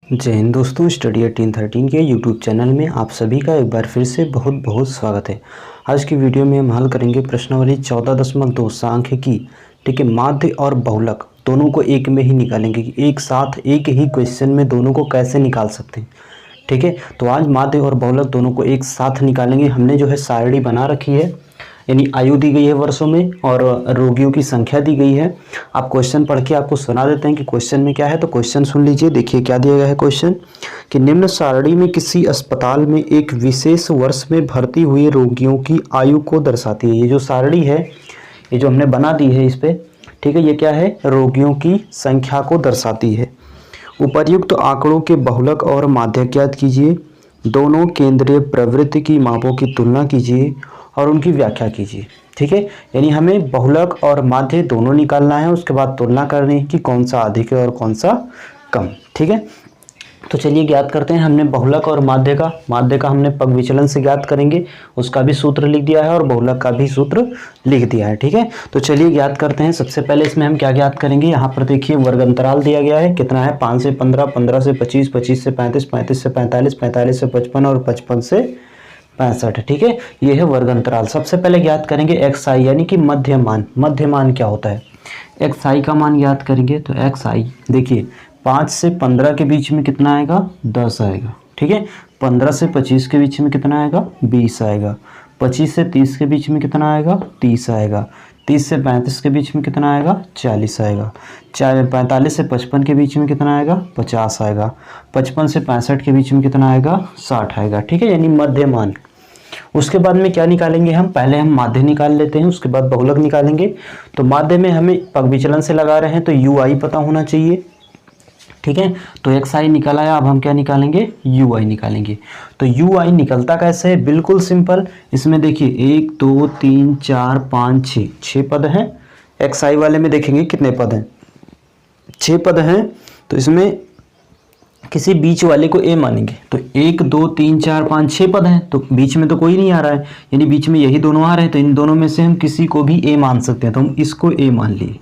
जय हिंद दोस्तों, स्टडी 1813 के यूट्यूब चैनल में आप सभी का एक बार फिर से बहुत बहुत स्वागत है। आज की वीडियो में हम हल करेंगे प्रश्नावली 14.2 सांख्यिकी। ठीक है, माध्य और बहुलक दोनों को एक में ही निकालेंगे कि एक साथ एक ही क्वेश्चन में दोनों को कैसे निकाल सकते हैं। ठीक है, तो आज माध्य और बहुलक दोनों को एक साथ निकालेंगे। हमने जो है सारणी बना रखी है, यानी आयु दी गई है वर्षों में और रोगियों की संख्या दी गई है। आप क्वेश्चन पढ़ के आपको सुना देते हैं कि क्वेश्चन में क्या है। तो क्वेश्चन सुन लीजिए, देखिए क्या दिया गया है क्वेश्चन कि निम्न सारणी में किसी अस्पताल में एक विशेष वर्ष में भर्ती हुए रोगियों की आयु को दर्शाती है। ये जो सारणी है, ये जो हमने बना दी है इस पे, ठीक है, ये क्या है, रोगियों की संख्या को दर्शाती है। उपर्युक्त आंकड़ों के बहुलक और माध्य ज्ञात कीजिए। दोनों केंद्रीय प्रवृत्ति की मापों की तुलना कीजिए और उनकी व्याख्या कीजिए। ठीक है, यानी हमें बहुलक और माध्य दोनों निकालना है, उसके बाद तुलना करनी है कि कौन सा अधिक है और कौन सा कम। ठीक है, तो चलिए ज्ञात करते हैं। हमने बहुलक और माध्य का हमने पग विचलन से ज्ञात करेंगे, उसका भी सूत्र लिख दिया है और बहुलक का भी सूत्र लिख दिया है। ठीक है, तो चलिए ज्ञात करते हैं। सबसे पहले इसमें हम क्या ज्ञात करेंगे, यहाँ पर देखिए वर्ग अंतराल दिया गया है, कितना है, 5 से 15, 15 से 25, 25 से 35, 35 से 45, 45 से 55 और 55 से 65। ठीक है, ये है वर्ग अंतराल। सबसे पहले ज्ञात करेंगे एक्स आई, यानी कि मध्यमान। मध्यमान क्या होता है, एक्स आई का मान ज्ञात करेंगे। तो एक्स आई देखिए 5 से 15 के बीच में कितना आएगा, 10 आएगा। ठीक है, 15 से 25 के बीच में कितना आएगा, 20 आएगा। 25 से 30 के बीच में कितना आएगा, 30 आएगा। 30 से 35 के बीच में कितना आएगा, 40 आएगा। 45 से 55 के बीच में कितना आएगा, 50 आएगा। 55 से 65 के बीच में कितना आएगा, 60 आएगा। ठीक है, यानी मध्यमान। उसके बाद में क्या निकालेंगे हम, पहले हम माध्य निकाल लेते हैं, उसके बाद बहुलक निकालेंगे। तो माध्य में हमें पग विचलन से लगा रहे हैं तो यू आई पता होना चाहिए। ठीक है, तो एक्स आई निकल आया, अब हम क्या निकालेंगे, यू आई निकालेंगे। तो यू आई निकलता कैसे है, बिल्कुल सिंपल। इसमें देखिए 1 2 3 4 5 6 पद हैं। एक्स आई वाले में देखेंगे कितने पद हैं, 6 पद हैं। तो इसमें किसी बीच वाले को ए मानेंगे। तो 1 2 3 4 5 6 पद हैं, तो बीच में तो कोई नहीं आ रहा है, यानी बीच में यही दोनों आ रहे हैं। तो इन दोनों में से हम किसी को भी ए मान सकते हैं। तो हम इसको ए मान लिए,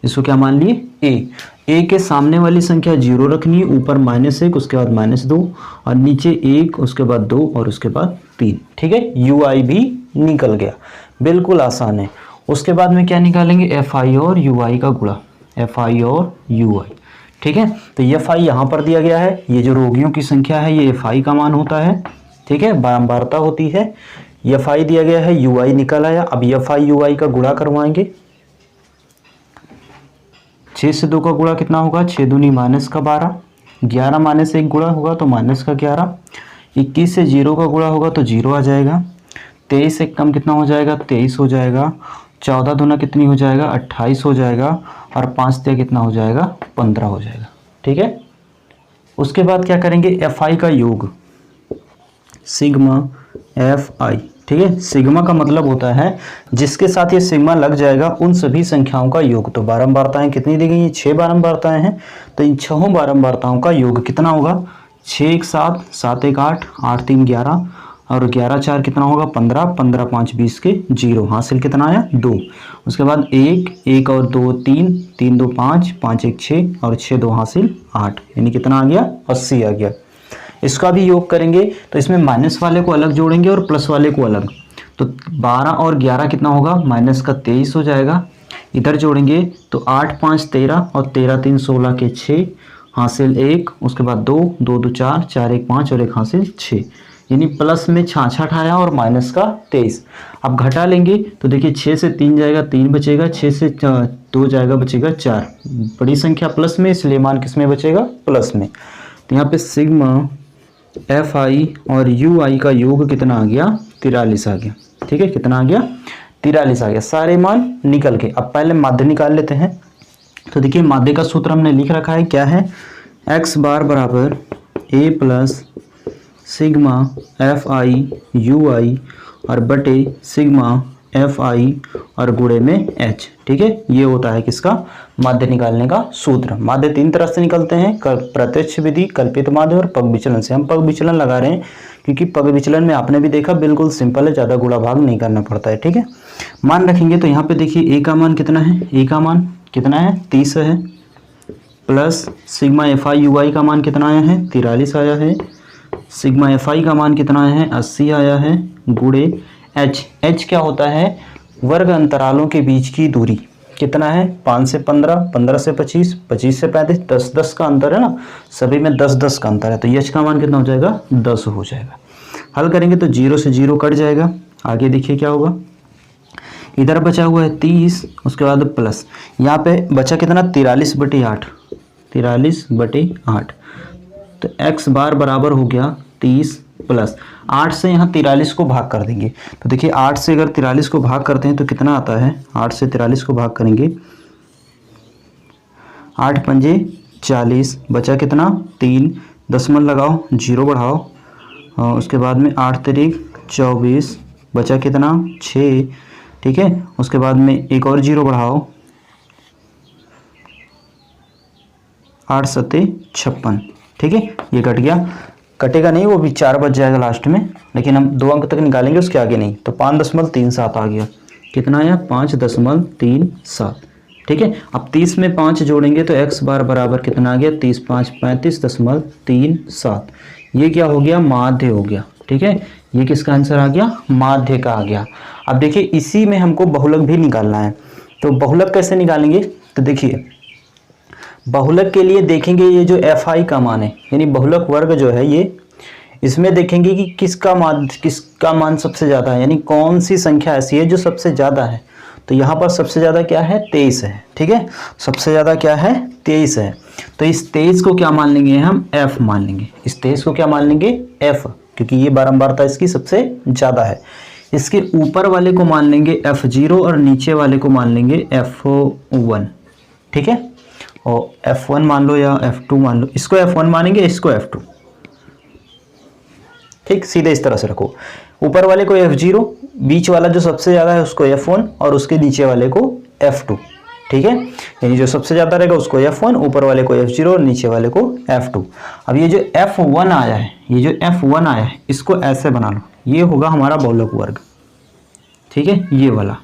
इसको क्या मान लिए, ए के सामने वाली संख्या 0 रखनी है, ऊपर -1, उसके बाद -2 और नीचे 1, उसके बाद 2 और उसके बाद 3। ठीक है, यू आई भी निकल गया, बिल्कुल आसान है। उसके बाद में क्या निकालेंगे, एफ आई और यू आई का गुणा, एफ आई और यू आई। ठीक है, तो एफ आई यहाँ पर दिया गया है, ये जो रोगियों की संख्या है ये एफ आई का मान होता है। ठीक है, बारंबारता होती है। एफ आई दिया गया है, यू आई निकल आया। अब एफ आई यू आई का गुणा करवाएंगे। 6 से 2 का गुणा कितना होगा, 6 दूनी -12, 11 -1 गुणा होगा तो -11, 21 से 0 का गुणा होगा तो 0 आ जाएगा। 23 से कम कितना हो जाएगा, 23 हो जाएगा। 14 दूना कितनी हो जाएगा, 28 हो जाएगा और 5 से कितना हो जाएगा, 15 हो जाएगा। ठीक है, उसके बाद क्या करेंगे, एफ आई का योग, सिग्मा एफ आई। ठीक है, सिग्मा का मतलब होता है जिसके साथ ये सिग्मा लग जाएगा उन सभी संख्याओं का योग। तो बारंबारताएं कितनी दी गई हैं, 6 बारंबारताएं हैं। तो इन 6 बारंबारताओं का योग कितना होगा, 6 1 7, 7 1 8, 8 3 11 और 11 4 कितना होगा, 15, 15 5 20 के 0, हासिल कितना आया, 2। उसके बाद 1 1 और 2 3, 3 2 5, 5 1 6 और 6 2 हासिल 8, यानी कितना आ गया, 80 आ गया। इसका भी योग करेंगे तो इसमें माइनस वाले को अलग जोड़ेंगे और प्लस वाले को अलग। तो 12 और 11 कितना होगा, माइनस का 23 हो जाएगा। इधर जोड़ेंगे तो 8 5 13 और 13 3 16 के 6, हासिल 1। उसके बाद 2 2 2 4, 4 1 5 और 1 हासिल 6, यानी प्लस में 66 आया और माइनस का 23। अब घटा लेंगे तो देखिए 6 से 3 जाएगा, 3 बचेगा। 6 से 2 जाएगा, बचेगा 4। बड़ी संख्या प्लस में, इसलिए मान किस में बचेगा, प्लस में। तो यहाँ पे सिग्मा एफ आई और यू आई का योग कितना आ गया, 43 आ गया। ठीक है, कितना आ गया, 43 आ गया। सारे मान निकल के। अब पहले माध्य निकाल लेते हैं। तो देखिए माध्य का सूत्र हमने लिख रखा है, क्या है, एक्स बार बराबर A plus sigma F I U I और बटे सिग्मा एफ आई और गुणे में एच। ठीक है, ये होता है किसका, माध्य निकालने का सूत्र। माध्य 3 तरह से निकलते हैं, प्रत्यक्ष विधि, कल्पित माध्य और पग विचलन से। हम पग विचलन लगा रहे हैं क्योंकि पग विचलन में आपने भी देखा बिल्कुल सिंपल है, ज़्यादा गुणा भाग नहीं करना पड़ता है। ठीक है, मान रखेंगे तो यहाँ पे देखिए ए का मान कितना है, ए का मान कितना है, 30 है। Plus sigma F I U I का मान कितना आया है 43 आया है, सिग्मा एफ आई का मान कितना आया है 80 आया है, गुणे एच, एच क्या होता है वर्ग अंतरालों के बीच की दूरी कितना है 5 से 15, 15 से 25, 25 से 35, 10 10 का अंतर है ना, सभी में 10 10 का अंतर है, तो एच का मान कितना हो जाएगा 10 हो जाएगा। हल करेंगे तो 0 से 0 कट जाएगा। आगे देखिए क्या होगा, इधर बचा हुआ है 30, उसके बाद प्लस यहाँ पे बचा कितना 43/8, 43/8, तो x बार बराबर हो गया 30 प्लस 8 से यहाँ 43 को भाग कर देंगे। तो देखिए 8 से अगर 43 को भाग करते हैं तो कितना आता है, 8 से 43 को भाग करेंगे 8 पंजे 40, बचा कितना 3, दशमलव लगाओ 0 बढ़ाओ, और उसके बाद में 8 तिरिक 24, बचा कितना 6, ठीक है, उसके बाद में एक और 0 बढ़ाओ 8 सत्ते 56, ठीक है, ये कट गया, कटेगा नहीं, वो भी 4 बच जाएगा लास्ट में, लेकिन हम 2 अंक तक निकालेंगे, उसके आगे नहीं। तो 5.37 आ गया, कितना आया 5.37, ठीक है। अब 30 में 5 जोड़ेंगे तो x बार बराबर कितना आ गया 30 5 35.37, ये क्या हो गया माध्य हो गया, ठीक है, ये किसका आंसर आ गया माध्य का आ गया। अब देखिए इसी में हमको बहुलक भी निकालना है, तो बहुलक कैसे निकालेंगे, तो देखिए बहुलक के लिए देखेंगे ये जो एफ आई का मान है, यानी बहुलक वर्ग जो है ये, इसमें देखेंगे कि किसका मान सबसे ज़्यादा है, यानी कौन सी संख्या ऐसी है जो सबसे ज़्यादा है। तो यहाँ पर सबसे ज़्यादा क्या है 23 है, ठीक है, सबसे ज़्यादा क्या है 23 है। तो इस 23 को क्या मान लेंगे हम f मान लेंगे, इस 23 को क्या मान लेंगे f, क्योंकि ये बारंबारता इसकी सबसे ज़्यादा है। इसके ऊपर वाले को मान लेंगे f0 और नीचे वाले को मान लेंगे f1, ठीक है, और f1 मान लो या f2 मान लो, इसको f1 मानेंगे, इसको f2, ठीक, सीधे इस तरह से रखो, ऊपर वाले को f0, बीच वाला जो सबसे ज़्यादा है उसको f1 और उसके नीचे वाले को f2, ठीक है, यानी जो सबसे ज़्यादा रहेगा उसको f1, ऊपर वाले को f0 और नीचे वाले को f2। अब ये जो f1 आया है, ये जो f1 आया है इसको ऐसे बना लो, ये होगा हमारा बहुलक वर्ग, ठीक है, ये वाला।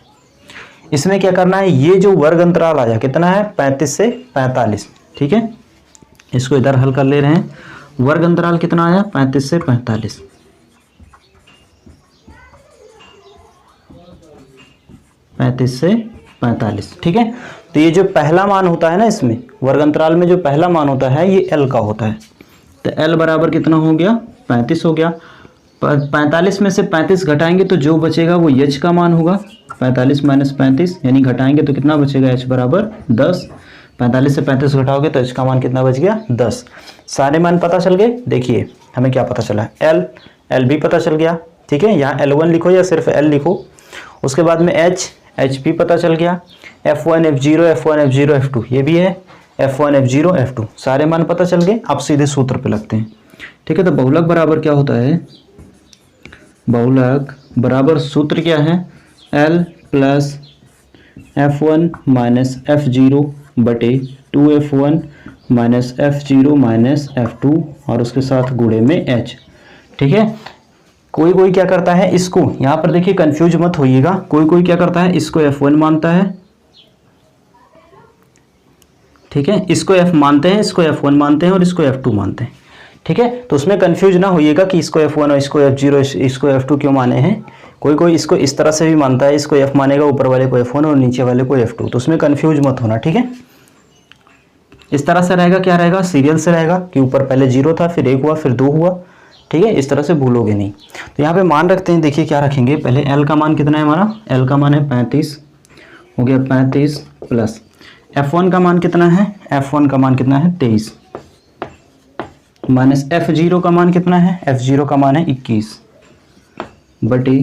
इसमें क्या करना है, ये जो वर्ग अंतराल आया कितना है 35 से 45, ठीक है, इसको इधर हल कर ले रहे हैं, वर्ग अंतराल कितना आया 35 से 45, 35 से 45, ठीक है। तो ये जो पहला मान होता है ना, इसमें वर्ग अंतराल में जो पहला मान होता है ये L का होता है, तो L बराबर कितना हो गया 35 हो गया। 45 में से 35 घटाएंगे तो जो बचेगा वो h का मान होगा, 45 माइनस 35 यानी घटाएंगे तो कितना बचेगा h बराबर 10, 45 से 35 घटाओगे तो h का मान कितना बच गया 10। सारे मान पता चल गए, देखिए हमें क्या पता चला, L भी पता चल गया, ठीक है, यहाँ L1 लिखो या सिर्फ L लिखो, उसके बाद में h भी पता चल गया, f1 f0 f2 ये भी है, f1 f0 f2 सारे मान पता चल गए। अब सीधे सूत्र पे लगते हैं, ठीक है। तो बहुलक बराबर क्या होता है, बहुलक बराबर सूत्र क्या है, L plus f1 minus f0 बटे 2f1 minus f0 minus f2 और उसके साथ गुणे में h, ठीक है। कोई क्या करता है इसको, यहाँ पर देखिए कंफ्यूज मत होइएगा, कोई क्या करता है इसको f1 मानता है, ठीक है, इसको f मानते हैं, इसको f1 मानते हैं और इसको f2 मानते हैं, ठीक है। तो उसमें कंफ्यूज ना होइएगा कि इसको f1 और इसको f0 इसको f2 क्यों माने हैं, कोई इसको इस तरह से भी मानता है, इसको f मानेगा, ऊपर वाले को f1 और नीचे वाले को f2, तो उसमें कंफ्यूज मत होना, ठीक है। इस तरह से रहेगा, क्या रहेगा सीरियल से रहेगा कि ऊपर पहले 0 था फिर 1 हुआ फिर 2 हुआ, ठीक है, इस तरह से भूलोगे नहीं। तो यहाँ पे मान रखते हैं, देखिए क्या रखेंगे, पहले L का मान कितना है हमारा, L का मान है 35 हो गया, 35 प्लस f1 का मान कितना है, f1 का मान कितना है 23 माइनस f0 का मान कितना है, f0 का मान है 21 बटे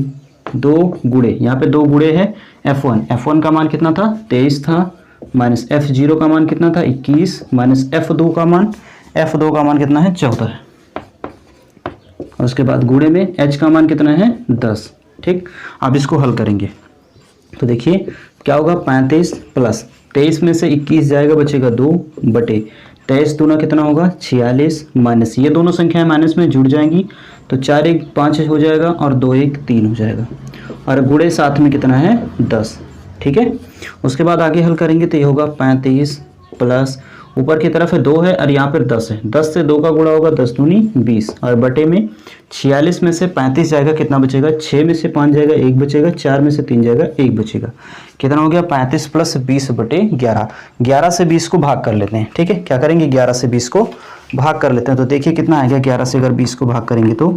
2 गुणे, यहाँ पे 2 गुणे है f1 का मान कितना था 23 था, माइनस f0 का मान कितना था 21 माइनस f2 का मान कितना है 14 है, और उसके बाद गुणे में h का मान कितना है 10, ठीक। अब इसको हल करेंगे तो देखिए क्या होगा, 35 प्लस 23 में से 21 जाएगा, बचेगा 2 बटे 23 दूना कितना होगा 46 माइनस ये दोनों संख्याएं माइनस में जुड़ जाएंगी तो 4 1 5 हो जाएगा और 2 1 3 हो जाएगा, और गुणे साथ में कितना है 10, ठीक है। उसके बाद आगे हल करेंगे तो ये होगा 35 प्लस ऊपर की तरफ है 2 है और यहाँ पर 10 है, 10 से 2 का गुणा होगा 10 दूनी 20 और बटे में 46 में से 35 जाएगा, कितना बचेगा 6 में से 5 जाएगा 1 बचेगा, 4 में से 3 जाएगा 1 बचेगा, कितना हो गया 35 प्लस 20 बटे 11। 11 से 20 को भाग कर लेते हैं, ठीक है, क्या करेंगे 11 से 20 को भाग कर लेते हैं। तो देखिए कितना आएगा, 11 से अगर 20 को भाग करेंगे तो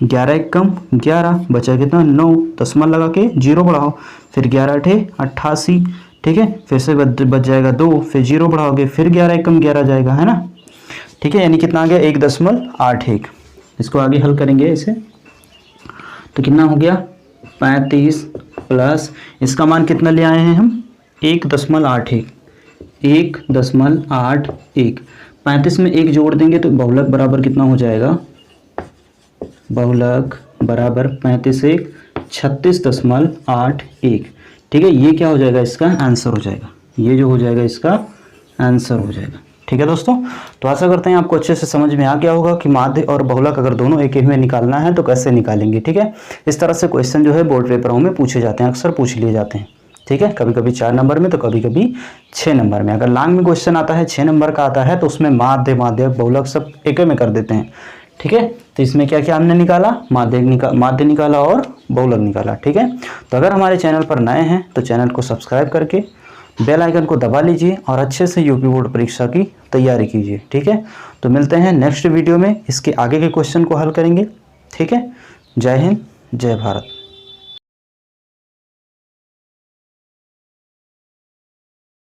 11 एक कम 11 बचा कितना 9, दशमलव लगा के 0 बढ़ाओ, फिर 11 अठे 88, ठीक है, फिर से बच जाएगा 2, फिर 0 बढ़ाओगे, फिर 11 एक कम 11 जाएगा, है ना, ठीक है, यानी कितना आ गया 1.81। इसको आगे हल करेंगे इसे तो कितना हो गया 35 प्लस इसका मान कितना ले आए हैं हम 1.81, 1.81। 35 में 1 जोड़ देंगे तो बहुलक बराबर कितना हो जाएगा, बहुलक बराबर 35 1 36.81, ठीक है, ये क्या हो जाएगा इसका आंसर हो जाएगा, ये जो हो जाएगा इसका आंसर हो जाएगा। ठीक है दोस्तों, तो आशा करते हैं आपको अच्छे से समझ में आ गया होगा कि माध्य और बहुलक अगर दोनों एक ही में निकालना है तो कैसे निकालेंगे। ठीक है, इस तरह से क्वेश्चन जो है बोर्ड पेपरों में पूछे जाते हैं, अक्सर पूछ लिए जाते हैं। ठीक है, कभी कभी 4 नंबर में तो कभी कभी 6 नंबर में। अगर लॉन्ग में क्वेश्चन आता है 6 नंबर का आता है तो उसमें माध्य बहुलक सब एक में कर देते हैं। ठीक है, तो इसमें क्या क्या हमने निकाला, माध्य निकाला और बहुलक निकाला। ठीक है, तो अगर हमारे चैनल पर नए हैं तो चैनल को सब्सक्राइब करके बेल आइकन को दबा लीजिए और अच्छे से यूपी बोर्ड परीक्षा की तैयारी कीजिए। ठीक है, तो मिलते हैं नेक्स्ट वीडियो में, इसके आगे के क्वेश्चन को हल करेंगे। ठीक है, जय हिंद जय भारत।